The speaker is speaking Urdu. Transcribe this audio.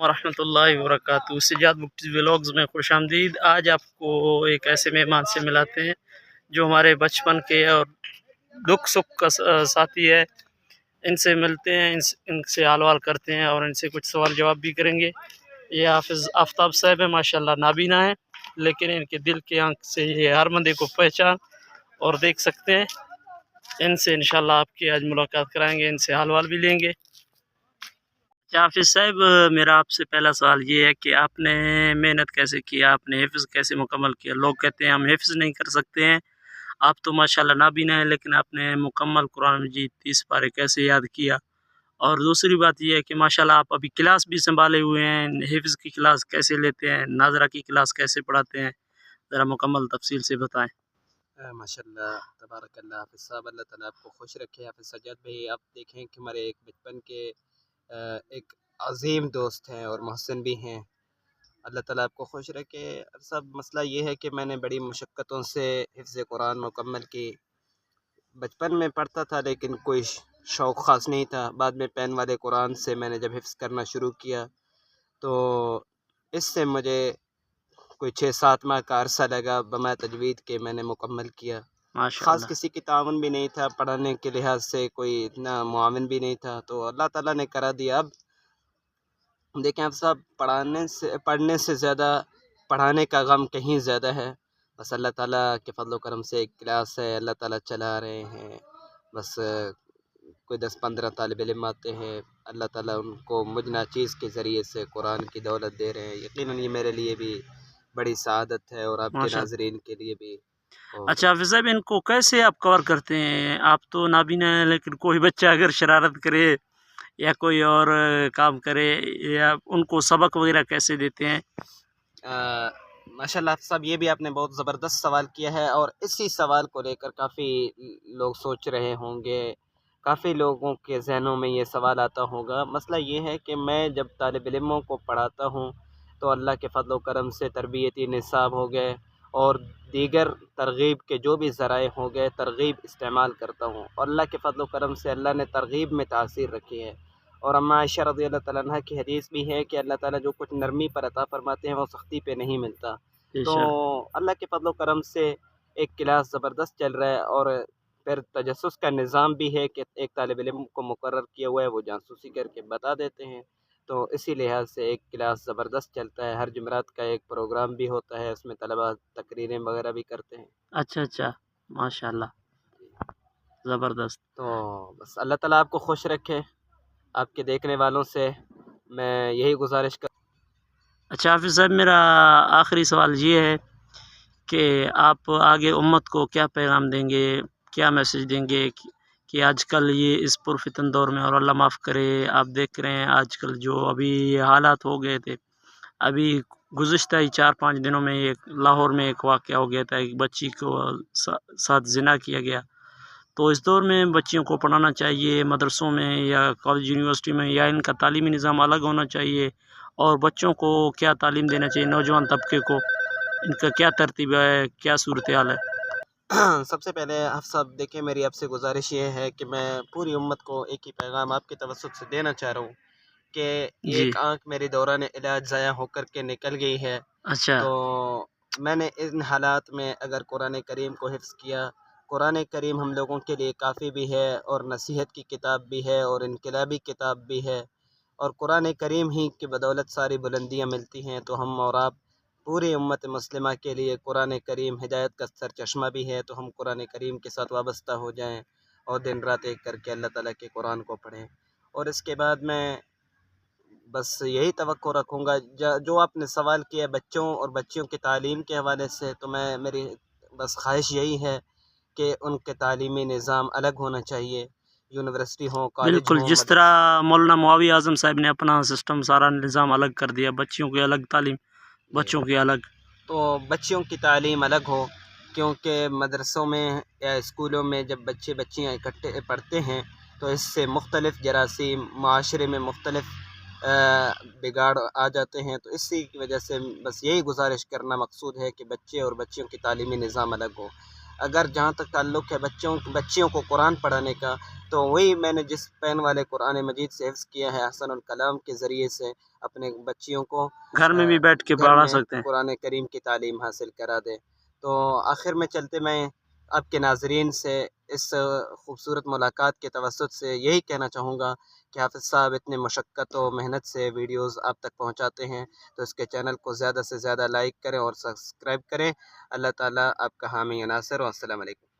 ورحمۃ اللہ وبرکاتہ، سجاد بکٹی ولاگز میں خوش آمدید۔ آج آپ کو ایک ایسے مہمان سے ملاتے ہیں جو ہمارے بچپن کے اور دکھ سکھ کا ساتھی ہے۔ ان سے ملتے ہیں، ان سے حال وال کرتے ہیں اور ان سے کچھ سوال جواب بھی کریں گے۔ یہ حافظ آفتاب صاحب ہیں، ماشاءاللہ نابینا ہیں، لیکن ان کے دل کے آنکھ سے یہ ہر بندے کو پہچان اور دیکھ سکتے ہیں۔ ان سے انشاءاللہ آپ کی آج ملاقات کرائیں گے، ان سے حال وال بھی لیں گے۔ حافظ صاحب، میرا آپ سے پہلا سوال یہ ہے کہ آپ نے محنت کیسے کیا، آپ نے حفظ کیسے مکمل کیا؟ لوگ کہتے ہیں ہم حفظ نہیں کر سکتے ہیں، آپ تو ماشاءاللہ نابینا ہیں، لیکن آپ نے مکمل قرآن مجید 30 پارے کیسے یاد کیا؟ اور دوسری بات یہ ہے کہ ماشاءاللہ آپ ابھی کلاس بھی سنبھالے ہوئے ہیں، حفظ کی کلاس کیسے لیتے ہیں، ناظرہ کی کلاس کیسے پڑھاتے ہیں، ذرا مکمل تفصیل سے بتائیں۔ ماشاء اللہ، تبارک اللہ۔ حافظ صاحب اللہ تعالیٰ آپ کو خوش رکھے۔ حافظ سجاد بھائی، آپ دیکھیں کہ ہمارے ایک بچپن کے ایک عظیم دوست ہیں اور محسن بھی ہیں۔ اللہ تعالیٰ آپ کو خوش رکھے۔ سب مسئلہ یہ ہے کہ میں نے بڑی مشقتوں سے حفظ قرآن مکمل کی۔ بچپن میں پڑھتا تھا لیکن کوئی شوق خاص نہیں تھا۔ بعد میں پین والے قرآن سے میں نے جب حفظ کرنا شروع کیا تو اس سے مجھے کوئی 6-7 ماہ کا عرصہ لگا بما تجوید کے میں نے مکمل کیا۔ خاص کسی کی تعاون بھی نہیں تھا، پڑھانے کے لحاظ سے کوئی اتنا معاون بھی نہیں تھا، تو اللہ تعالیٰ نے کرا دیا۔ اب دیکھیں آپ صاحب، پڑھنے سے زیادہ پڑھانے کا غم کہیں زیادہ ہے۔ بس اللہ تعالیٰ کے فضل و کرم سے ایک کلاس ہے، اللہ تعالیٰ چلا رہے ہیں۔ بس کوئی 10-15 طالب علم آتے ہیں، اللہ تعالیٰ ان کو مجھ ناچیز کے ذریعے سے قرآن کی دولت دے رہے ہیں۔ یقیناً یہ میرے لیے بھی بڑی سعادت ہے اور آپ کے ناظرین کے لیے بھی۔ اچھا حافظ صاحب، ان کو کیسے آپ کور کرتے ہیں؟ آپ تو نابینا ہیں، لیکن کوئی بچہ اگر شرارت کرے یا کوئی اور کام کرے یا ان کو سبق وغیرہ کیسے دیتے ہیں؟ ماشاء اللہ صاحب، یہ بھی آپ نے بہت زبردست سوال کیا ہے، اور اسی سوال کو لے کر کافی لوگ سوچ رہے ہوں گے، کافی لوگوں کے ذہنوں میں یہ سوال آتا ہوگا۔ مسئلہ یہ ہے کہ میں جب طالب علموں کو پڑھاتا ہوں تو اللہ کے فضل و کرم سے تربیتی نصاب ہو گئے اور دیگر ترغیب کے جو بھی ذرائع ہو گئے، ترغیب استعمال کرتا ہوں، اور اللہ کے فضل و کرم سے اللہ نے ترغیب میں تاثیر رکھی ہے۔ اور اما عائشہ رضی اللہ تعالیٰ عنہ کی حدیث بھی ہے کہ اللہ تعالیٰ جو کچھ نرمی پر عطا فرماتے ہیں وہ سختی پہ نہیں ملتا۔ تو اللہ کے فضل و کرم سے ایک کلاس زبردست چل رہا ہے، اور پھر تجسس کا نظام بھی ہے کہ ایک طالب علم کو مقرر کیا ہوا ہے، وہ جاسوسی کر کے بتا دیتے ہیں۔ تو اسی لحاظ سے ایک کلاس زبردست چلتا ہے۔ ہر جمعرات کا ایک پروگرام بھی ہوتا ہے، اس میں طلباء تقریریں وغیرہ بھی کرتے ہیں۔ اچھا، ماشاءاللہ، زبردست۔ تو بس اللہ تعالیٰ آپ کو خوش رکھے۔ آپ کے دیکھنے والوں سے میں یہی گزارش اچھا حافظ صاحب، میرا آخری سوال یہ ہے کہ آپ آگے امت کو کیا پیغام دیں گے، کیا میسیج دیں گے کہ آج کل یہ اس پرفتن دور میں، اور اللہ معاف کرے، آپ دیکھ رہے ہیں آج کل جو ابھی حالات ہو گئے تھے، ابھی گزشتہ ہی 4-5 دنوں میں ایک لاہور میں ایک واقعہ ہو گیا تھا، ایک بچی کو ساتھ زنا کیا گیا۔ تو اس دور میں بچیوں کو پڑھانا چاہیے مدرسوں میں یا کالج یونیورسٹی میں، یا ان کا تعلیمی نظام الگ ہونا چاہیے؟ اور بچوں کو کیا تعلیم دینا چاہیے، نوجوان طبقے کو ان کا کیا ترتیب ہے، کیا صورتحال ہے؟ سب سے پہلے آپ صاحب دیکھیں، میری آپ سے گزارش یہ ہے کہ میں پوری امت کو ایک ہی پیغام آپ کے توسط سے دینا چاہ رہا ہوں کہ ایک آنکھ میری دوران علاج ضائع ہو کر کے نکل گئی ہے۔ اچھا، تو میں نے ان حالات میں اگر قرآن کریم کو حفظ کیا، قرآن کریم ہم لوگوں کے لیے کافی بھی ہے اور نصیحت کی کتاب بھی ہے اور انقلابی کتاب بھی ہے، اور قرآن کریم ہی کی بدولت ساری بلندیاں ملتی ہیں۔ تو ہم اور آپ پوری امت مسلمہ کے لیے قرآن کریم ہدایت کا سرچشمہ بھی ہے، تو ہم قرآن کریم کے ساتھ وابستہ ہو جائیں اور دن رات ایک کر کے اللہ تعالیٰ کے قرآن کو پڑھیں۔ اور اس کے بعد میں بس یہی توقع رکھوں گا، جو آپ نے سوال کیا بچوں اور بچیوں کی تعلیم کے حوالے سے، تو میری بس خواہش یہی ہے کہ ان کے تعلیمی نظام الگ ہونا چاہیے، یونیورسٹی ہوں، کالج بالکل، ہوں۔ جس طرح مولانا معاویہ اعظم صاحب نے اپنا سسٹم سارا نظام الگ کر دیا، بچیوں کی الگ تعلیم، بچوں کی الگ، تو بچیوں کی تعلیم الگ ہو، کیونکہ مدرسوں میں یا اسکولوں میں جب بچیاں اکٹھے پڑھتے ہیں تو اس سے مختلف جراثیم معاشرے میں مختلف بگاڑ آ جاتے ہیں۔ تو اسی کی وجہ سے بس یہی گزارش کرنا مقصود ہے کہ بچے اور بچیوں کی تعلیمی نظام الگ ہو۔ اگر جہاں تک تعلق ہے بچیوں کو قرآن پڑھانے کا، تو وہی میں نے جس پین والے قرآن مجید سے حفظ کیا ہے احسن الکلام کے ذریعے سے اپنے بچیوں کو گھر میں بھی بیٹھ کے گھر پڑھا میں سکتے ہیں. قرآن کریم کی تعلیم حاصل کرا دیں. تو آخر میں چلتے میں آپ کے ناظرین سے اس خوبصورت ملاقات کے توسط سے یہی کہنا چاہوں گا کہ حافظ صاحب اتنے مشقت و محنت سے ویڈیوز آپ تک پہنچاتے ہیں، تو اس کے چینل کو زیادہ سے زیادہ لائک کریں اور سبسکرائب کریں. اللہ تعالیٰ آپ کا حامی و ناصر، والسلام علیکم.